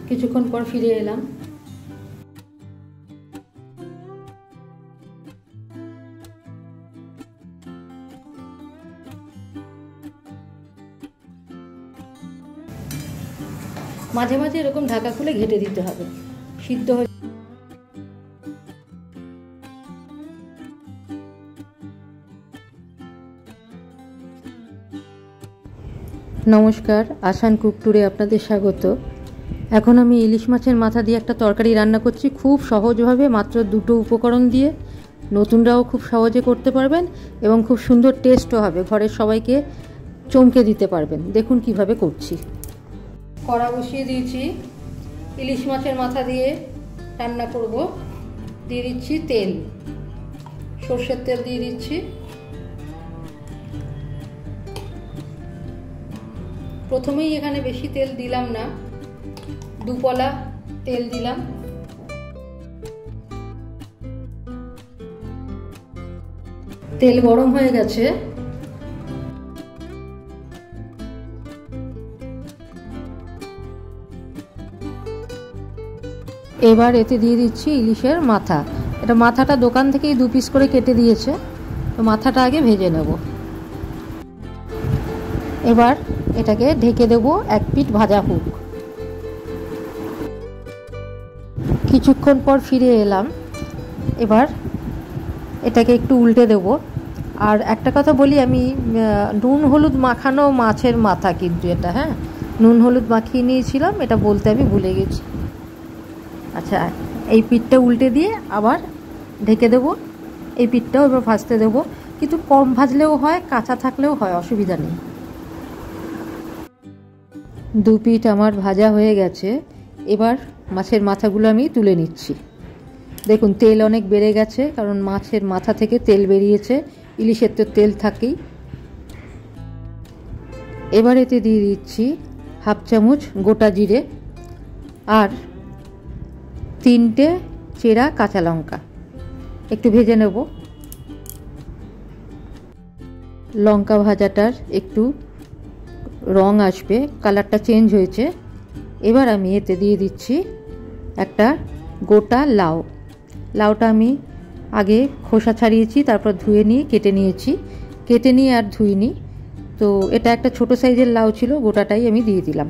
কিছুক্ষণ পর ফিরে এলাম। মাঝে মাঝে এরকম ঢাকা খুলে ঘেটে দিতে হবে, সিদ্ধ হয়ে। নমস্কার, আসান কুক ট্যুরে আপনাদের স্বাগত। এখন আমি ইলিশ মাছের মাথা দিয়ে একটা তরকারি রান্না করছি, খুব সহজভাবে, মাত্র দুটো উপকরণ দিয়ে। নতুনরাও খুব সহজে করতে পারবেন এবং খুব সুন্দর টেস্টও হবে, ঘরের সবাইকে চমকে দিতে পারবেন। দেখুন কিভাবে করছি। কড়া বসিয়ে দিয়েছি, ইলিশ মাছের মাথা দিয়ে রান্না করব। দিয়ে দিচ্ছি তেল, সর্ষের তেল দিয়ে দিচ্ছি। প্রথমেই এখানে বেশি তেল দিলাম না, 2 পলা তেল দিলাম। তেল গরম হয়ে গেছে, এবার এতে দিয়ে দিচ্ছি ইলিশের মাথা। এটা মাথাটা দোকান থেকেই 2 পিস করে কেটে দিয়েছে, তো মাথাটা আগে ভেজে নেব। এবার এটাকে ঢেকে দেব, 1 পিঠ ভাজা হোক। কিছুক্ষণ পর ফিরে এলাম। এবার এটাকে একটু উল্টে দেব। আর একটা কথা বলি, আমি নুন হলুদ মাখানো মাছের মাথা কিন্তু এটা, হ্যাঁ, নুন হলুদ মাখিয়ে নিয়েছিলাম, এটা বলতে আমি ভুলে গেছি। আচ্ছা, এই পিঠটা উল্টে দিয়ে আবার ঢেকে দেব। এই পিঠটাও এবার ভাজতে দেব, কিন্তু কম ভাজলেও হয়, কাঁচা থাকলেও হয়, অসুবিধা নেই। 2 পিঠ আমার ভাজা হয়ে গেছে। এবার মাছের মাথাগুলো আমি তুলে নিচ্ছি। দেখুন তেল অনেক বেড়ে গেছে, কারণ মাছের মাথা থেকে তেল বেরিয়েছে, ইলিশের তো তেল থাকেই। এবার এতে দিয়ে দিচ্ছি 1/2 চামচ গোটা জিরে আর 3টে চেরা কাঁচা লঙ্কা। একটু ভেজে নেব। লঙ্কা ভাজাটার একটু রং আসবে, কালারটা চেঞ্জ হয়েছে। এবার আমি এতে দিয়ে দিচ্ছি একটা গোটা লাউ। লাউটা আমি আগে খোসা ছাড়িয়েছি, তারপর ধুয়ে নিয়ে কেটে নিয়েছি, কেটে নিয়ে আর ধুইনি। তো এটা একটা ছোট সাইজের লাউ ছিল, গোটাটাই আমি দিয়ে দিলাম।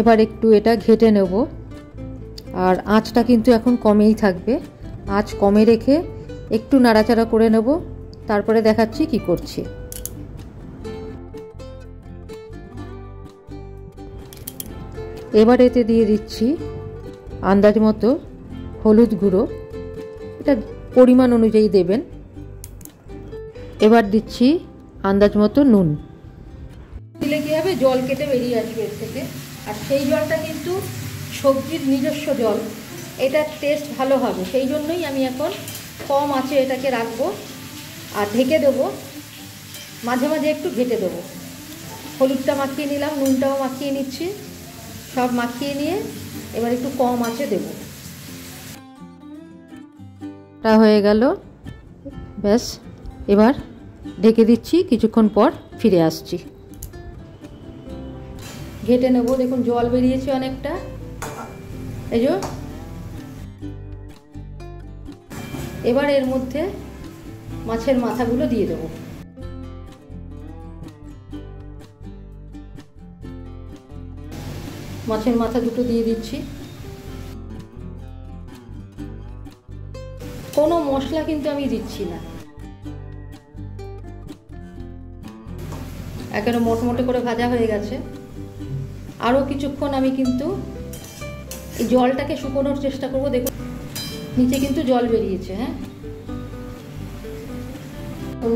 এবার একটু এটা ঘেটে নেব। আর আঁচটা কিন্তু এখন কমেই থাকবে, আঁচ কমে রেখে একটু নাড়াচাড়া করে নেব, তারপরে দেখাচ্ছি কি করছি। এবার এতে দিয়ে দিচ্ছি আন্দাজ মতো হলুদ গুঁড়ো, এটা পরিমাণ অনুযায়ী দেবেন। এবার দিচ্ছি আন্দাজ মতো নুন। দিলে কী হবে, জল কেটে বেরিয়ে আসবে এর থেকে, আর সেই জলটা কিন্তু সবজির নিজস্ব জল, এটার টেস্ট ভালো হবে। সেই জন্যই আমি এখন কম আঁচে এটাকে রাখবো আর ঢেকে দেবো। মাঝে মাঝে একটু ঘেটে দেবো। হলুদটা মাখিয়ে নিলাম, নুনটাও মাখিয়ে নিচ্ছি, সব মাখিয়ে নিয়ে এবার একটু কম আঁচে দেবো। তা হয়ে গেল, ব্যাস। এবার ঢেকে দিচ্ছি, কিছুক্ষণ পর ফিরে আসছি। ঘেটে নেব, দেখুন জল বেরিয়েছে অনেকটা, এই যে। এবার এর মধ্যে মাছের মাথাগুলো দিয়ে দেবো। মাছের মাথা দুটো দিয়ে দিচ্ছি। কোনো মশলা কিন্তু আমি দিচ্ছি না, একেবারে মোটমোটে করে ভাজা হয়ে গেছে। আরও কিছুক্ষণ আমি কিন্তু এই জলটাকে শুকোনোর চেষ্টা করব। দেখুন নিচে কিন্তু জল বেরিয়েছে, হ্যাঁ,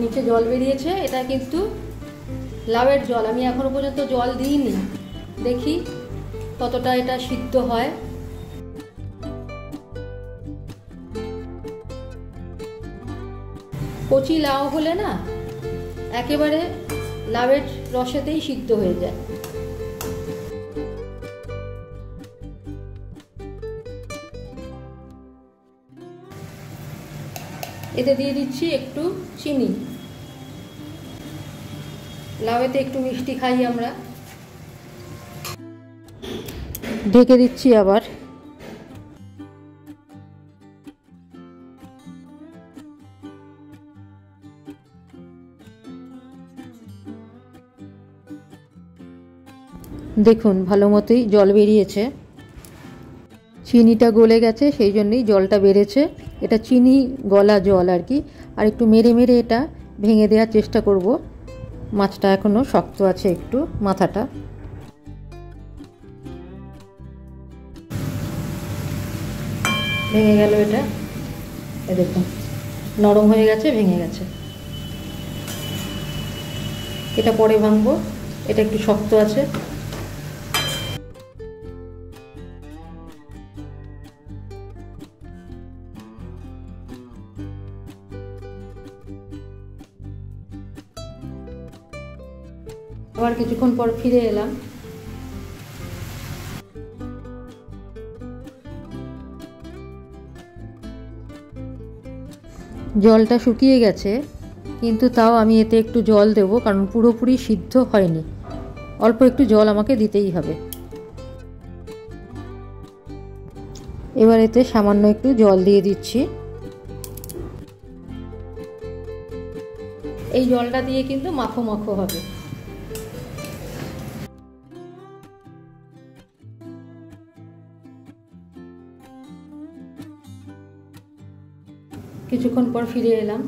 নিচে জল বেরিয়েছে। এটা কিন্তু লাউয়ের জল, আমি এখনো পর্যন্ত জল দিইনি, দেখি কতটা এটা সিদ্ধ হয়। কচি লাউ হলে না একেবারে লাউয়ের রসেতেই সিদ্ধ হয়ে যায়। এতে দিয়ে দিচ্ছি একটু চিনি। লাউতে একটু মিষ্টি খাই আমরা। ঢেকে দিচ্ছি আবার। দেখুন ভালো মতোই জল বেরিয়েছে, চিনিটা গলে গেছে, সেই জন্যই জলটা বেড়েছে। এটা চিনি গলা জল আর কি। আর একটু মেরে মেরে এটা ভেঙে দেওয়ার চেষ্টা করব। মাছটা এখনও শক্ত আছে একটু, মাথাটা। ভেঙে গেল এটা, দেখুন নরম হয়ে গেছে, ভেঙে গেছে। এটা পরে ভাঙবো, এটা একটু শক্ত আছে। আবার কিছুক্ষণ পর ফিরে এলাম। জলটা শুকিয়ে গেছে, কিন্তু তাও আমি এতে একটু জল দেব, কারণ পুরোপুরি সিদ্ধ হয়নি। অল্প একটু জল আমাকে দিতেই হবে। এবার এতে সামান্য একটু জল দিয়ে দিচ্ছি। এই জলটা দিয়ে কিন্তু মাখো মাখো হবে। কিছুক্ষণ পর ফিরে এলাম।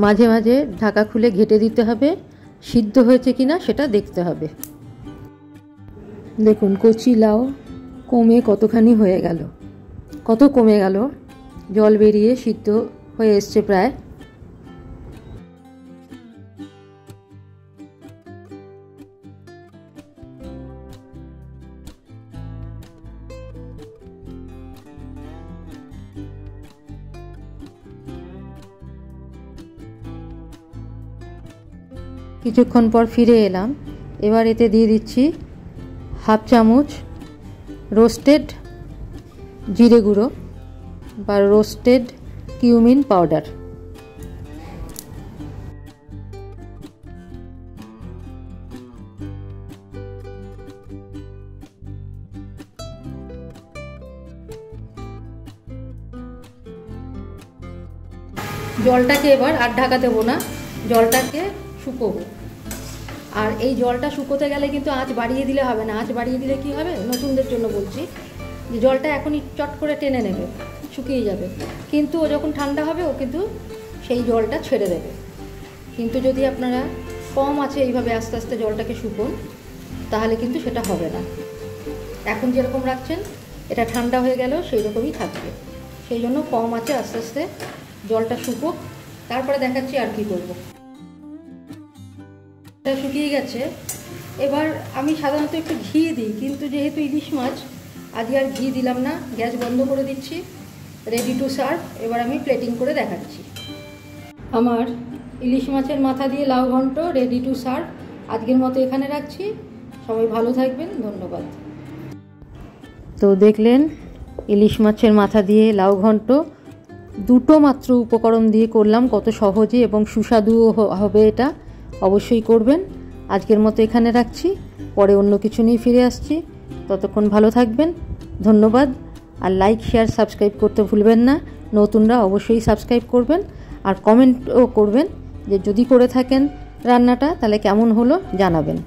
মাঝে মাঝে ঢাকা খুলে ঘেঁটে দিতে হবে, সিদ্ধ হয়েছে কিনা সেটা দেখতে হবে। দেখুন কচি লাউ কমে কতখানি হয়ে গেল, কত কমে গেল, জল বেরিয়ে সিদ্ধ হয়ে এসছে প্রায়। কিছুক্ষণ পর ফিরে এলাম। এবার এতে দিয়ে দিচ্ছি হাফ চামচ রোস্টেড জিরে গুঁড়ো বা রোস্টেড কিউমিন পাউডার। জলটাকে এবার আর ঢাকা দেবো না, জলটাকে শুকোবো। আর এই জলটা শুকোতে গেলে কিন্তু আঁচ বাড়িয়ে দিলে হবে না। আঁচ বাড়িয়ে দিলে কি হবে, নতুনদের জন্য বলছি, যে জলটা এখনই চট করে টেনে নেবে, শুকিয়ে যাবে, কিন্তু ও যখন ঠান্ডা হবে ও কিন্তু সেই জলটা ছেড়ে দেবে। কিন্তু যদি আপনারা কম আছে এইভাবে আস্তে আস্তে জলটাকে শুকোন, তাহলে কিন্তু সেটা হবে না। এখন যেরকম রাখছেন, এটা ঠান্ডা হয়ে গেলেও সেই রকমই থাকবে। সেই জন্য কম আছে আস্তে আস্তে জলটা শুকোক, তারপরে দেখাচ্ছি আর কি করব। এটা শুকিয়ে গেছে। এবার আমি সাধারণত একটু ঘি দিই, কিন্তু যেহেতু ইলিশ মাছ, আজকে আর ঘি দিলাম না, গ্যাস বন্ধ করে দিচ্ছি। Ready to serve. এবার আমি প্লেটিং করে দেখাচ্ছি। আমার ইলিশ মাছের মাথা দিয়ে লাউ ঘন্ট রেডি টু সার্ভ। আজকের মতো এখানে রাখছি। সবাই ভালো থাকবেন, ধন্যবাদ। তো দেখলেন ইলিশ মাছের মাথা দিয়ে লাউ ঘন্ট, দুটো মাত্র উপকরণ দিয়ে করলাম, কত সহজে এবং সুস্বাদুও হবে। এটা অবশ্যই করবেন। আজকের মতো এখানে রাখছি, পরে অন্য কিছু নিয়ে ফিরে আসছি। ততক্ষণ ভালো থাকবেন, ধন্যবাদ। আর লাইক, শেয়ার, সাবস্ক্রাইব করতে ভুলবেন না। নতুনরা অবশ্যই সাবস্ক্রাইব করবেন, আর কমেন্টও করবেন যে যদি করে থাকেন রান্নাটা, তাহলে কেমন হলো জানাবেন।